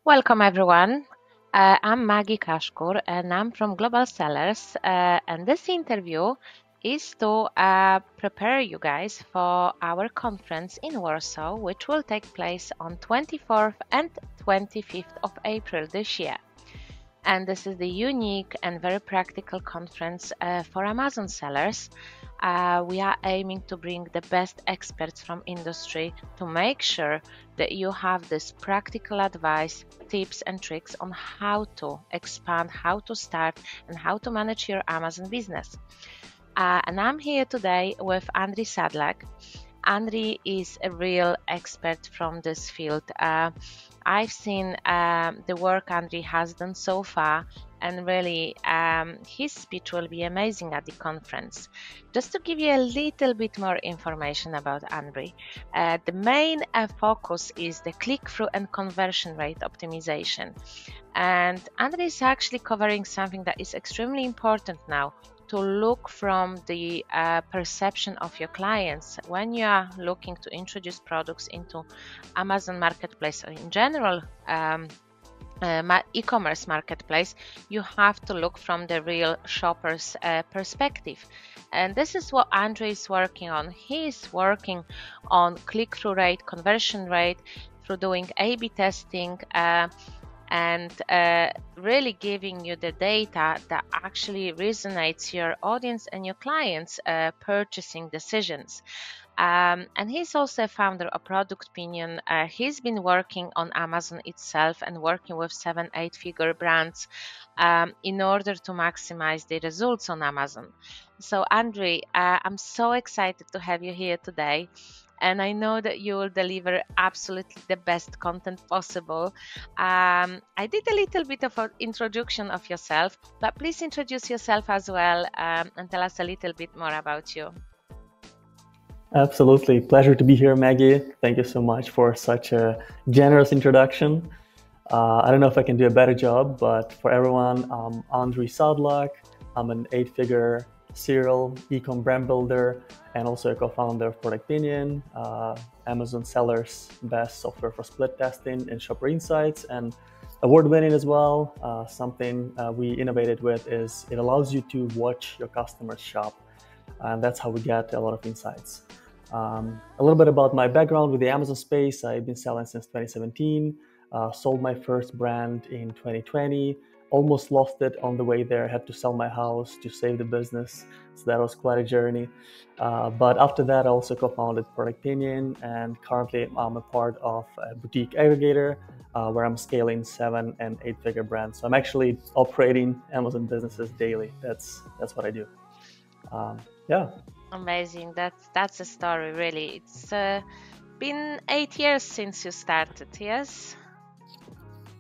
Welcome, everyone. I'm Maggie Kashkur, and I'm from Global Sellers. And this interview is to prepare you guys for our conference in Warsaw, which will take place on 24th and 25th of April this year. And this is the unique and very practical conference for Amazon sellers. We are aiming to bring the best experts from industry to make sure that you have this practical advice, tips and tricks on how to expand, how to start, and how to manage your Amazon business. And I'm here today with Andri Sadlak. Andri is a real expert from this field. I've seen the work Andri has done so far, and really his speech will be amazing at the conference. Just to give you a little bit more information about Andri, the main focus is the click-through and conversion rate optimization. And Andri is actually covering something that is extremely important now, to look from the perception of your clients when you are looking to introduce products into Amazon Marketplace or in general e-commerce marketplace. You have to look from the real shopper's perspective. And this is what Andri is working on. He is working on click-through rate, conversion rate, through doing A/B testing, and really giving you the data that actually resonates your audience and your clients' purchasing decisions. And he's also a founder of Product Pinion. He's been working on Amazon itself and working with 7-8-figure brands in order to maximize the results on Amazon. So Andri, I'm so excited to have you here today. And I know that you will deliver absolutely the best content possible. I did a little bit of an introduction of yourself, but please introduce yourself as well and tell us a little bit more about you. Absolutely. Pleasure to be here, Maggie. Thank you so much for such a generous introduction. I don't know if I can do a better job, but for everyone, I'm Andri Sadlak. I'm an 8-figure serial e-com brand builder and also a co-founder of Product Pinion, Amazon sellers' best software for split testing and shopper insights, and award-winning as well. Something we innovated with is it allows you to watch your customers shop, and that's how we get a lot of insights. A little bit about my background with the Amazon space. I've been selling since 2017, sold my first brand in 2020, almost lost it on the way there. I had to sell my house to save the business. So that was quite a journey. But after that, I also co-founded Product Pinion, and currently I'm a part of a boutique aggregator where I'm scaling 7- and 8-figure brands. So I'm actually operating Amazon businesses daily. That's what I do. Yeah. Amazing. That's a story, really. It's been 8 years since you started, yes?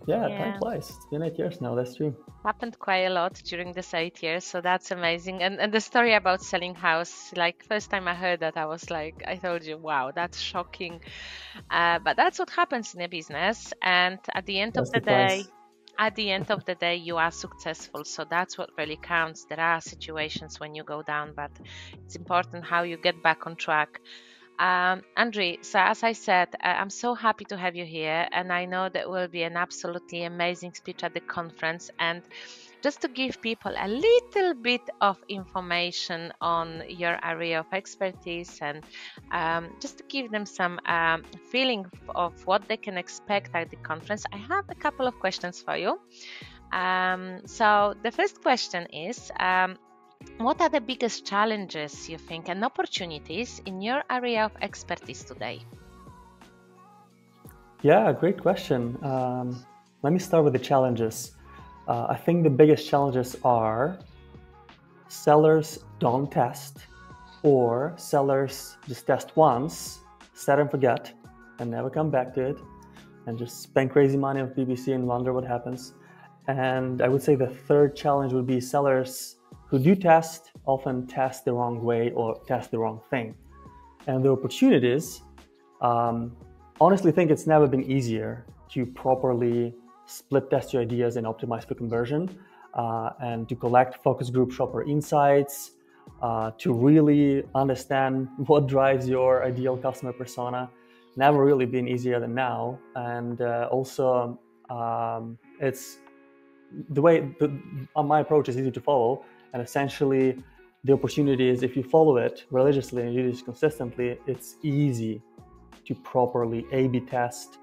Yeah, time flies. It's been 8 years now, that's true. Happened quite a lot during this 8 years, so that's amazing. And the story about selling house, like first time I heard that, I was like, I told you, wow, that's shocking. But that's what happens in a business. And at the end of the day, you are successful. So that's what really counts. There are situations when you go down, but it's important how you get back on track. Andri, so as I said, I'm so happy to have you here, and I know that will be an absolutely amazing speech at the conference. And just to give people a little bit of information on your area of expertise, and just to give them some feeling of what they can expect at the conference, I have a couple of questions for you. So the first question is, what are the biggest challenges you think and opportunities in your area of expertise today? Yeah, great question. Let me start with the challenges. I think the biggest challenges are sellers don't test, or sellers just test once, set and forget, and never come back to it, and just spend crazy money on PPC and wonder what happens. And I would say the third challenge would be sellers who do test often test the wrong way or test the wrong thing. And the opportunities, honestly think it's never been easier to properly split test your ideas and optimize for conversion, and to collect focus group shopper insights, to really understand what drives your ideal customer persona. Never really been easier than now. And also, it's the way my approach is easy to follow. And essentially, the opportunity is if you follow it religiously and you do this consistently, it's easy to properly A/B test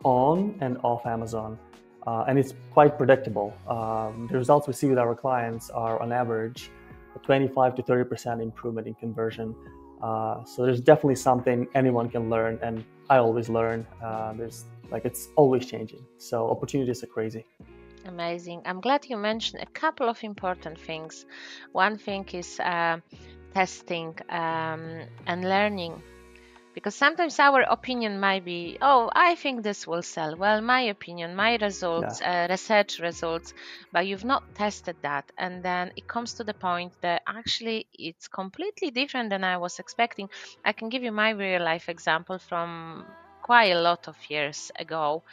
on and off Amazon. And it's quite predictable. The results we see with our clients are on average a 25 to 30% improvement in conversion. So there's definitely something anyone can learn, and I always learn. It's always changing. So opportunities are crazy. Amazing. I'm glad you mentioned a couple of important things. One thing is testing and learning, because sometimes our opinion might be, oh, I think this will sell. Well, my opinion, my results, research results, but you've not tested that. And then it comes to the point that actually it's completely different than I was expecting. I can give you my real life example from quite a lot of years ago.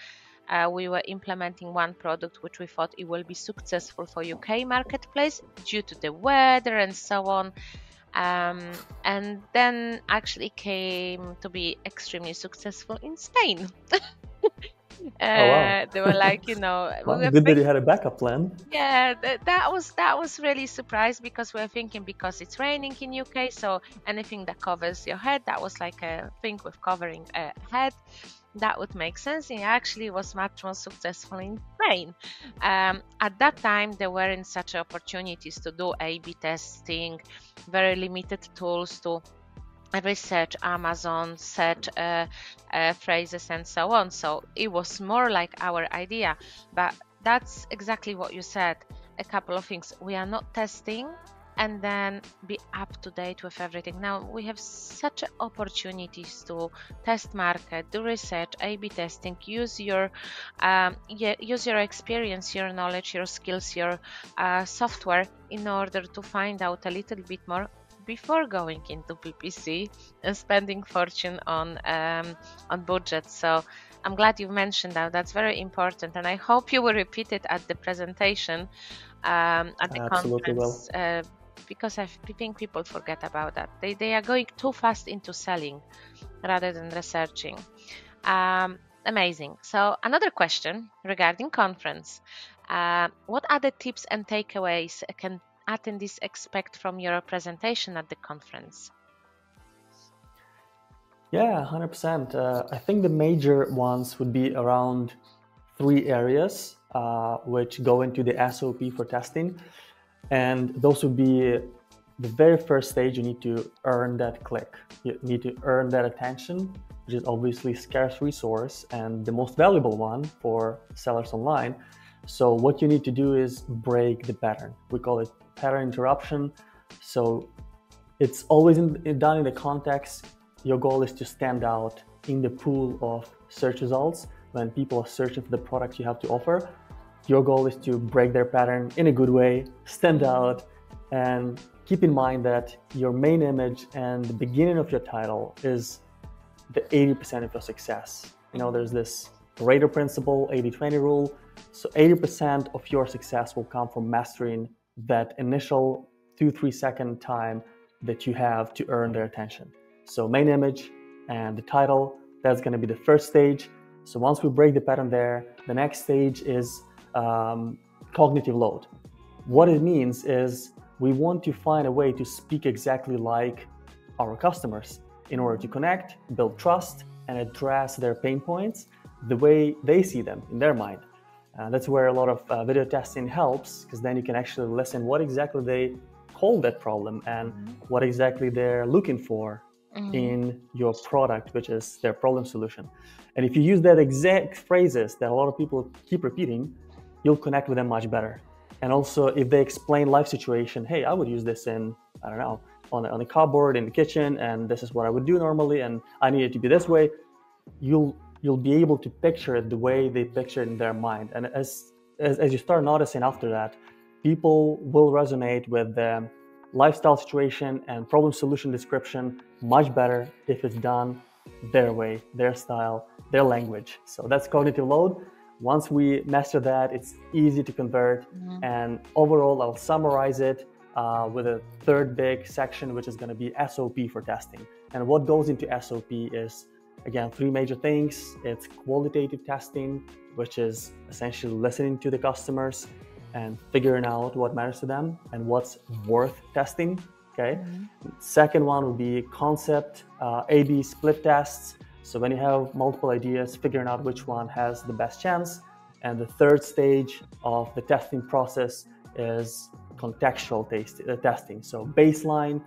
We were implementing one product which we thought it will be successful for UK marketplace due to the weather and so on. And then actually came to be extremely successful in Spain. Oh wow! They were like, Well, good that you had a backup plan. yeah, that was really surprised, because we were thinking because it's raining in UK, so anything that covers your head, that was like a thing with covering a head. That would make sense. It actually was much more successful in Spain. At that time, there weren't such opportunities to do A/B testing, very limited tools to research Amazon, search phrases, and so on. So it was more like our idea. But that's exactly what you said. A couple of things. We are not testing and then be up to date with everything. Now we have such opportunities to test market, do research, A/B testing, use your experience, your knowledge, your skills, your software in order to find out a little bit more before going into PPC and spending fortune on budget. So I'm glad you mentioned that. That's very important, and I hope you will repeat it at the presentation at the Absolutely conference. will. Because I think people forget about that. They are going too fast into selling rather than researching. Amazing. So another question regarding conference. What are the tips and takeaways can attendees expect from your presentation at the conference? Yeah, 100%. I think the major ones would be around 3 areas, which go into the SOP for testing. And those would be the very first stage. You need to earn that click. You need to earn that attention, which is obviously a scarce resource and the most valuable one for sellers online. So what you need to do is break the pattern. We call it pattern interruption. So it's always done in the context. Your goal is to stand out in the pool of search results when people are searching for the product you have to offer. Your goal is to break their pattern in a good way, stand out, and keep in mind that your main image and the beginning of your title is the 80% of your success. There's this Pareto principle, 80-20 rule. So 80% of your success will come from mastering that initial 2-3 second time that you have to earn their attention. So main image and the title, that's going to be the first stage. So once we break the pattern there, the next stage is cognitive load. What it means is we want to find a way to speak exactly like our customers in order to connect, build trust, and address their pain points the way they see them in their mind. That's where a lot of video testing helps, because then you can actually listen what exactly they call that problem and what exactly they're looking for in your product, which is their problem solution. And if you use that exact phrases that a lot of people keep repeating, you'll connect with them much better. And also, if they explain life situation, hey, I would use this in, I don't know, on a cupboard in the kitchen, and this is what I would do normally, and I need it to be this way, you'll be able to picture it the way they picture it in their mind. And as you start noticing after that, people will resonate with the lifestyle situation and problem solution description much better if it's done their way, their style, their language. So that's cognitive load. Once we master that, it's easy to convert. And overall, I'll summarize it. with a third big section, which is going to be SOP for testing. And what goes into SOP is, again, three major things. It's qualitative testing, which is essentially listening to the customers and figuring out what matters to them and what's worth testing. Okay. Second one would be concept, A/B split tests. So when you have multiple ideas, figuring out which one has the best chance. And the third stage of the testing process is contextual testing. So baseline,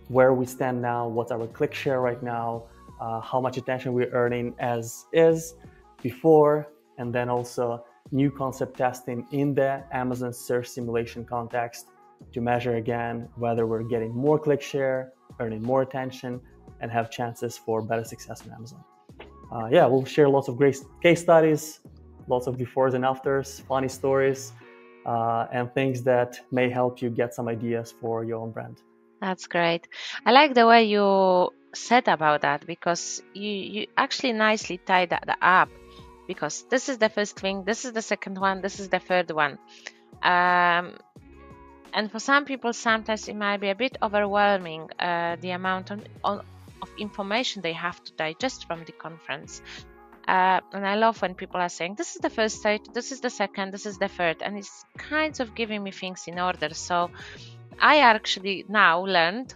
where we stand now, what's our click share right now, how much attention we're earning as is before, and then also new concept testing in the Amazon search simulation context to measure again whether we're getting more click share, earning more attention, and have chances for better success on Amazon. Yeah, we'll share lots of great case studies, lots of befores and afters, funny stories, and things that may help you get some ideas for your own brand. That's great. I like the way you said about that, because you actually nicely tied that up, because this is the first thing, this is the second one, this is the third one. And for some people, sometimes it might be a bit overwhelming, the amount of information they have to digest from the conference. And I love when people are saying, this is the first stage, this is the second, this is the third, and it's kind of giving me things in order. So I actually now learned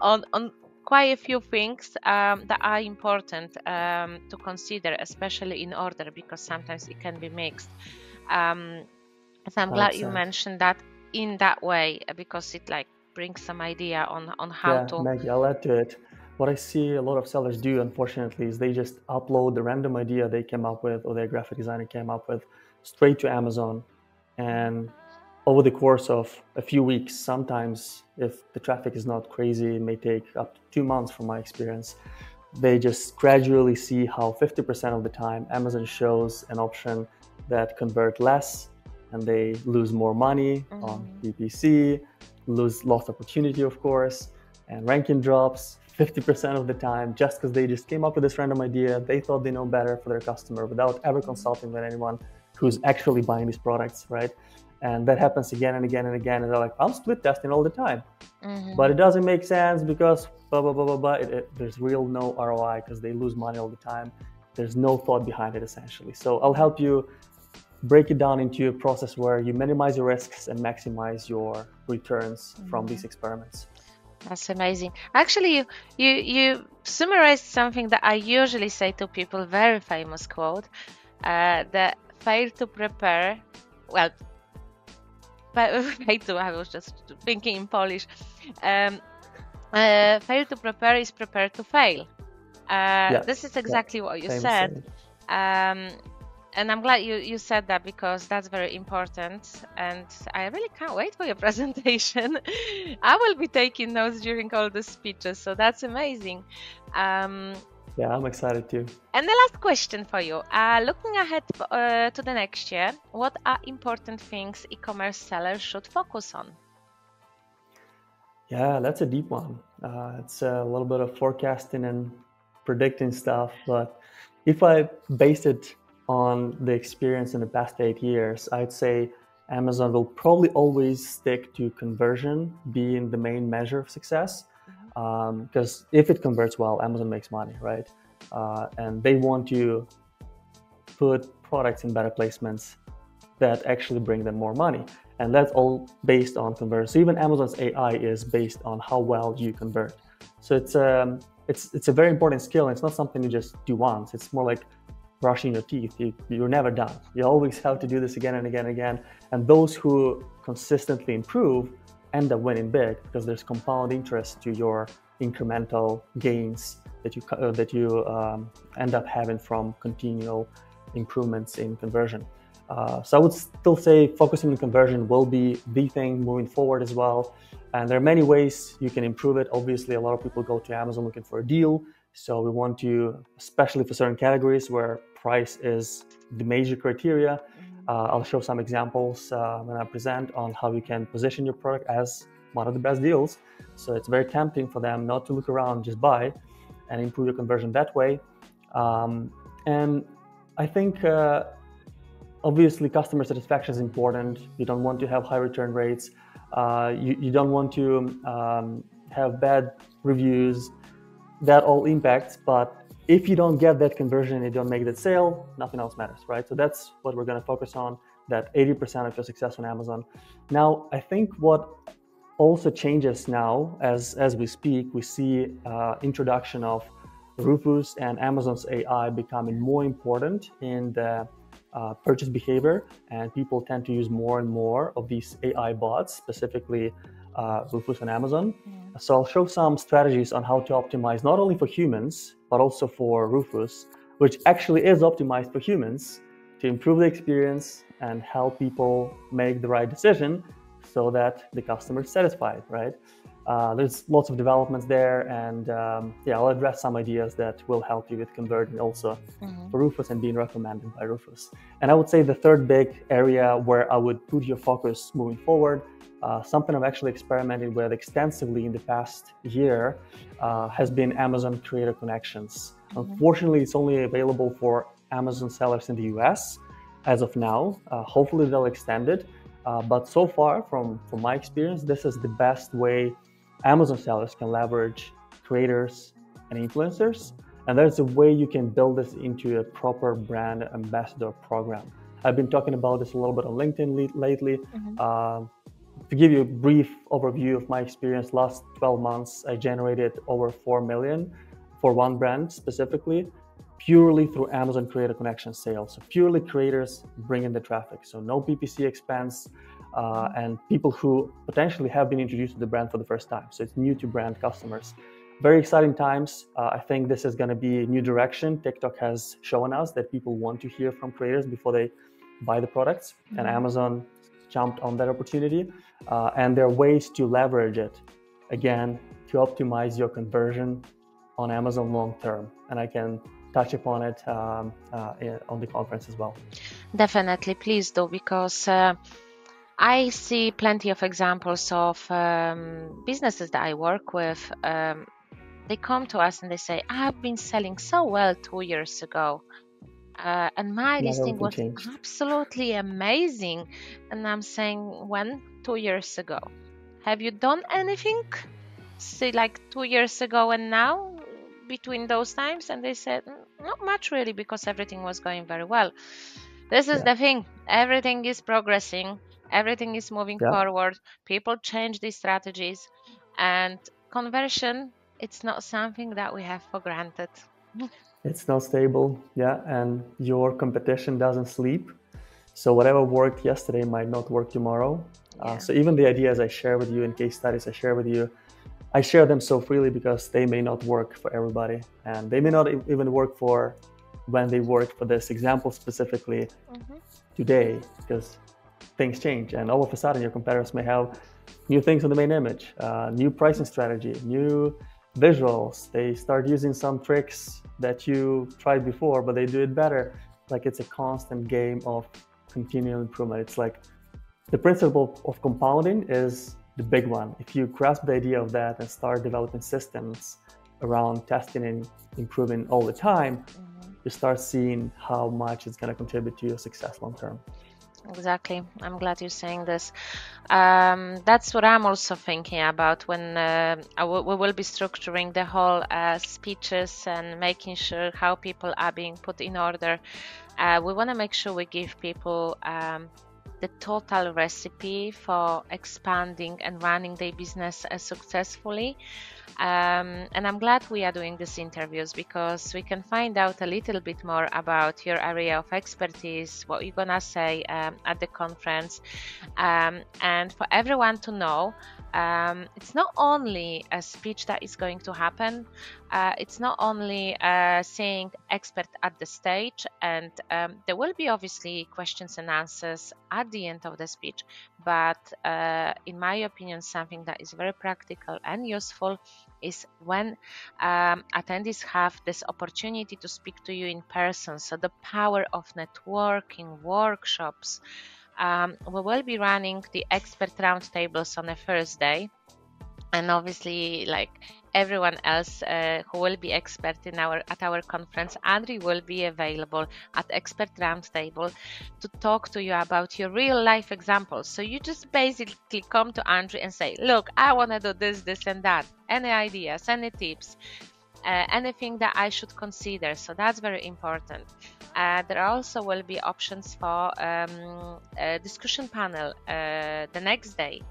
on quite a few things that are important to consider, especially in order, because sometimes it can be mixed. So I'm glad you mentioned that in that way, because it like brings some idea on how to. Maggie, I'll add to it. What I see a lot of sellers do, unfortunately, is they just upload the random idea they came up with or their graphic designer came up with straight to Amazon. And over the course of a few weeks, sometimes if the traffic is not crazy, it may take up to 2 months from my experience, they just gradually see how 50% of the time Amazon shows an option that convert less, and they lose more money on PPC, lose lost opportunity, of course, and ranking drops 50% of the time just because they just came up with this random idea. They thought they know better for their customer without ever consulting with anyone who's actually buying these products, right? And that happens again and again and again. And they're like, I'm split testing all the time. But it doesn't make sense because blah, blah, blah, blah, blah. There's real no ROI because they lose money all the time. There's no thought behind it, essentially. So I'll help you break it down into a process where you minimize your risks and maximize your returns from these experiments. That's amazing. Actually, you summarized something that I usually say to people, very famous quote, that fail to prepare, well, I was just thinking in Polish, fail to prepare is prepare to fail. This is exactly what you said. And I'm glad you said that, because that's very important. And I really can't wait for your presentation. I will be taking notes during all the speeches, so that's amazing. Yeah, I'm excited too. And the last question for you. Looking ahead to the next year, what are important things e-commerce sellers should focus on? Yeah, that's a deep one. It's a little bit of forecasting and predicting stuff. But if I based it on the experience in the past 8 years, I'd say Amazon will probably always stick to conversion being the main measure of success. Because if it converts well, Amazon makes money, right? And they want to put products in better placements that actually bring them more money. And that's all based on conversion. So even Amazon's AI is based on how well you convert. So it's a very important skill. And it's not something you just do once. It's more like brushing your teeth. You're never done. You always have to do this again and again and again. And those who consistently improve end up winning big, because there's compound interest to your incremental gains that you end up having from continual improvements in conversion. So I would still say focusing on conversion will be the thing moving forward as well. And there are many ways you can improve it. Obviously, a lot of people go to Amazon looking for a deal. So we want to, especially for certain categories where price is the major criteria, I'll show some examples when I present on how you can position your product as one of the best deals. So it's very tempting for them not to look around, just buy and improve your conversion that way. And I think obviously customer satisfaction is important. You don't want to have high return rates. You don't want to have bad reviews. That all impacts, but if you don't get that conversion and you don't make that sale, nothing else matters, right? So that's what we're going to focus on, that 80% of your success on Amazon. Now, I think what also changes now as we speak, we see introduction of Rufus and Amazon's AI becoming more important in the purchase behavior, and people tend to use more and more of these AI bots, specifically Rufus and Amazon. So I'll show some strategies on how to optimize not only for humans, but also for Rufus, which actually is optimized for humans to improve the experience and help people make the right decision so that the customer is satisfied, right? There's lots of developments there, and yeah, I'll address some ideas that will help you with converting also for Rufus and being recommended by Rufus. And I would say the third big area where I would put your focus moving forward, something I've actually experimented with extensively in the past year, has been Amazon Creator Connections. Unfortunately, it's only available for Amazon sellers in the US as of now. Hopefully they'll extend it. But so far, from my experience, this is the best way Amazon sellers can leverage creators and influencers. And there's a way you can build this into a proper brand ambassador program. I've been talking about this a little bit on LinkedIn lately. To give you a brief overview of my experience, last 12 months, I generated over 4 million for one brand specifically, purely through Amazon Creator Connection sales. So purely creators bring in the traffic. So no PPC expense, and people who potentially have been introduced to the brand for the first time. So it's new to brand customers. Very exciting times. I think this is going to be a new direction. TikTok has shown us that people want to hear from creators before they buy the products, and Amazon jumped on that opportunity. And there are ways to leverage it, again, to optimize your conversion on Amazon long term. And I can touch upon it on the conference as well. Definitely, please do, because I see plenty of examples of businesses that I work with. They come to us and they say, I've been selling so well 2 years ago. And my listing was absolutely amazing. And I'm saying, when? 2 years ago. Have you done anything? Say like 2 years ago and now, between those times? And they said, not much really, because everything was going very well. This is the thing. Everything is progressing. Everything is moving forward. People change these strategies, and conversion, it's not something that we have for granted. It's not stable, and your competition doesn't sleep. So whatever worked yesterday might not work tomorrow. So even the ideas I share with you and case studies I share with you, I share them so freely because they may not work for everybody, and they may not even work for when they worked for this example specifically today, because things change, and all of a sudden your competitors may have new things on the main image, new pricing strategy, new visuals. They start using some tricks that you tried before, but they do it better. Like, it's a constant game of continual improvement. It's like the principle of compounding is the big one. If you grasp the idea of that and start developing systems around testing and improving all the time, you start seeing how much it's going to contribute to your success long term. Exactly. I'm glad you're saying this. That's what I'm also thinking about when we will be structuring the whole speeches and making sure how people are being put in order. We want to make sure we give people the total recipe for expanding and running their business successfully. And I'm glad we are doing these interviews, because we can find out a little bit more about your area of expertise, what you're gonna say at the conference, and for everyone to know, it's not only a speech that is going to happen, it's not only saying expert at the stage, and there will be obviously questions and answers at the end of the speech, but in my opinion, something that is very practical and useful is when attendees have this opportunity to speak to you in person. So the power of networking, workshops. We will be running the expert roundtables on the first day. and obviously like everyone else who will be expert in at our conference, Andri will be available at expert roundtable to talk to you about your real life examples. So you just basically come to Andri and say, look, I want to do this and that. Any ideas, any tips, anything that I should consider. So that's very important. There also will be options for a discussion panel the next day.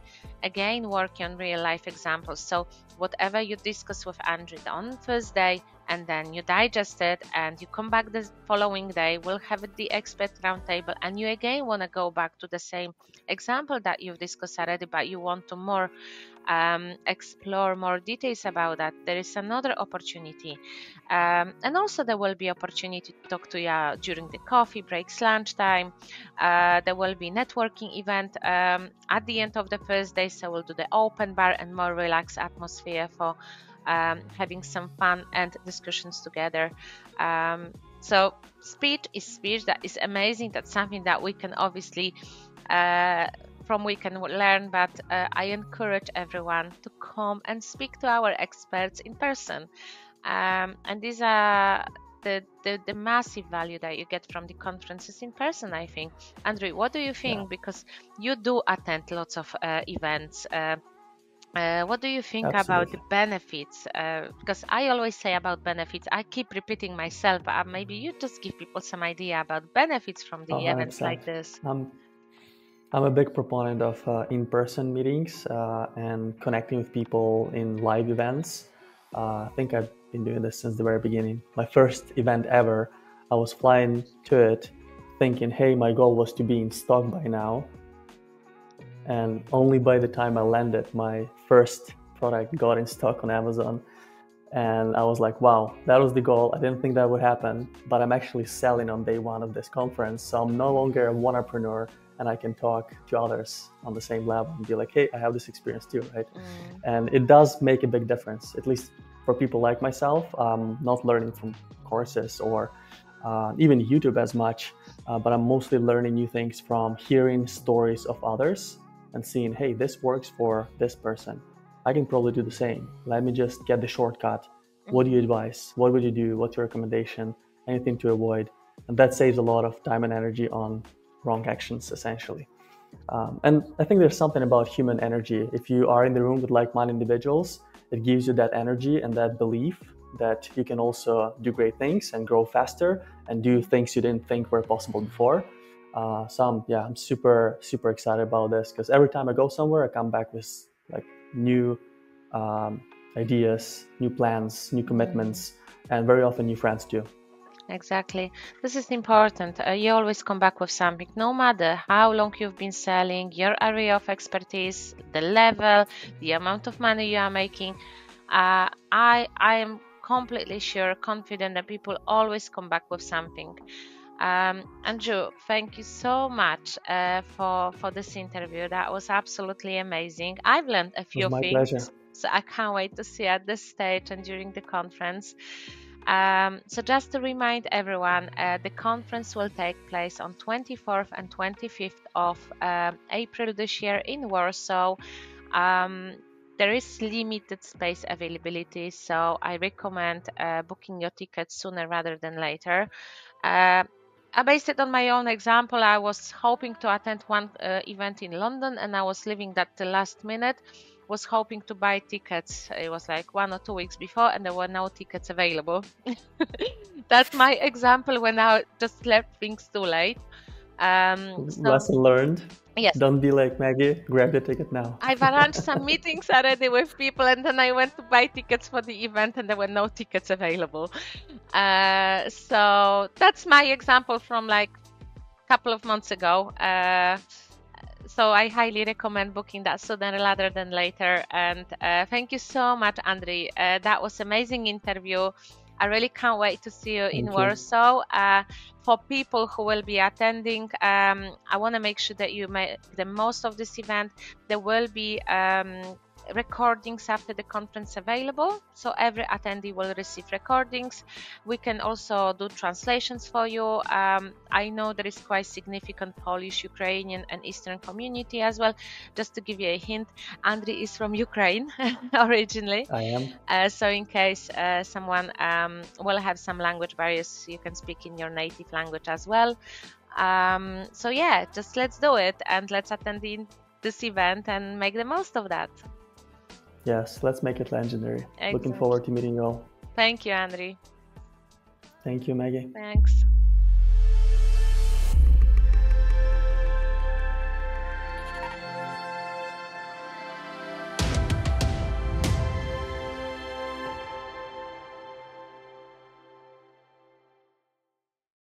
Again, working on real life examples. So whatever you discuss with Andrew on Thursday, and then you digest it and you come back the following day, we'll have the expert roundtable, and you again want to go back to the same example that you've discussed already, but you want to more explore more details about that. There is another opportunity, and also there will be opportunity to talk to you during the coffee breaks, lunchtime. There will be networking event at the end of the first day, so we'll do the open bar and more relaxed atmosphere for having some fun and discussions together. So speech is speech. That is amazing. That's something that we can obviously from we can learn, but I encourage everyone to come and speak to our experts in person. And these are the massive value that you get from the conferences in person, I think. Andrew, what do you think? Yeah, Because you do attend lots of events. What do you think about the absolutely. benefits? Because I always say about benefits, I keep repeating myself, but maybe you just give people some idea about benefits from Oh, the events like 100%. this. I'm a big proponent of in-person meetings and connecting with people in live events. I think I've been doing this since the very beginning. My first event ever, I was flying to it thinking, hey, my goal was to be in stock by now. And only by the time I landed, my first product got in stock on Amazon. And I was like, wow, that was the goal. I didn't think that would happen, but I'm actually selling on day one of this conference. So I'm no longer a one-entrepreneur, and I can talk to others on the same level and be like, hey, I have this experience too, right? Mm, And it does make a big difference, at least for people like myself, not learning from courses or even YouTube as much, but I'm mostly learning new things from hearing stories of others and seeing, hey, this works for this person. I can probably do the same. Let me just get the shortcut. What do you mhm. advise? What would you do? What's your recommendation? Anything to avoid? And that saves a lot of time and energy on wrong actions, essentially. And I think there's something about human energy. If you are in the room with like-minded individuals, it gives you that energy and that belief that you can also do great things and grow faster and do things you didn't think were possible before. I'm super excited about this because every time I go somewhere, I come back with like new um, ideas, new plans, new Mm. commitments, and very often new friends too. Exactly. This is important. You always come back with something, no matter how long you've been selling, your area of expertise, the level, the amount of money you are making. I am completely sure, confident that people always come back with something. Andrew, thank you so much for this interview. That was absolutely amazing. I've learned a It was few my things, pleasure. so I can't wait to see you at this stage and during the conference. So just to remind everyone, the conference will take place on 24th and 25th of April this year in Warsaw. Um, there is limited space availability, so I recommend booking your tickets sooner rather than later. Uh, I based it on my own example. I was hoping to attend one event in London, and I was leaving that the last minute. Was hoping to buy tickets. It was like 1 or 2 weeks before, and there were no tickets available. That's my example when I just left things too late. So Lesson learned. yes, Don't be like Maggie. Grab the ticket now. I've arranged some meetings already with people, and then I went to buy tickets for the event, and there were no tickets available. So that's my example from like a couple of months ago. So I highly recommend booking that sooner rather than later. And thank you so much, Andri. That was amazing interview. I really can't wait to see you in Thank you. Warsaw. For people who will be attending, I want to make sure that you make the most of this event. There will be recordings after the conference available, so every attendee will receive recordings. We can also do translations for you. I know there is quite significant Polish, Ukrainian and Eastern community as well. Just to give you a hint, Andri is from Ukraine originally. I am. So in case someone will have some language barriers, you can speak in your native language as well. So yeah, just let's do it and let's attend this event and make the most of that. Yes, let's make it legendary. Exactly. Looking forward to meeting you all. Thank you, Andri. Thank you, Maggie. Thanks.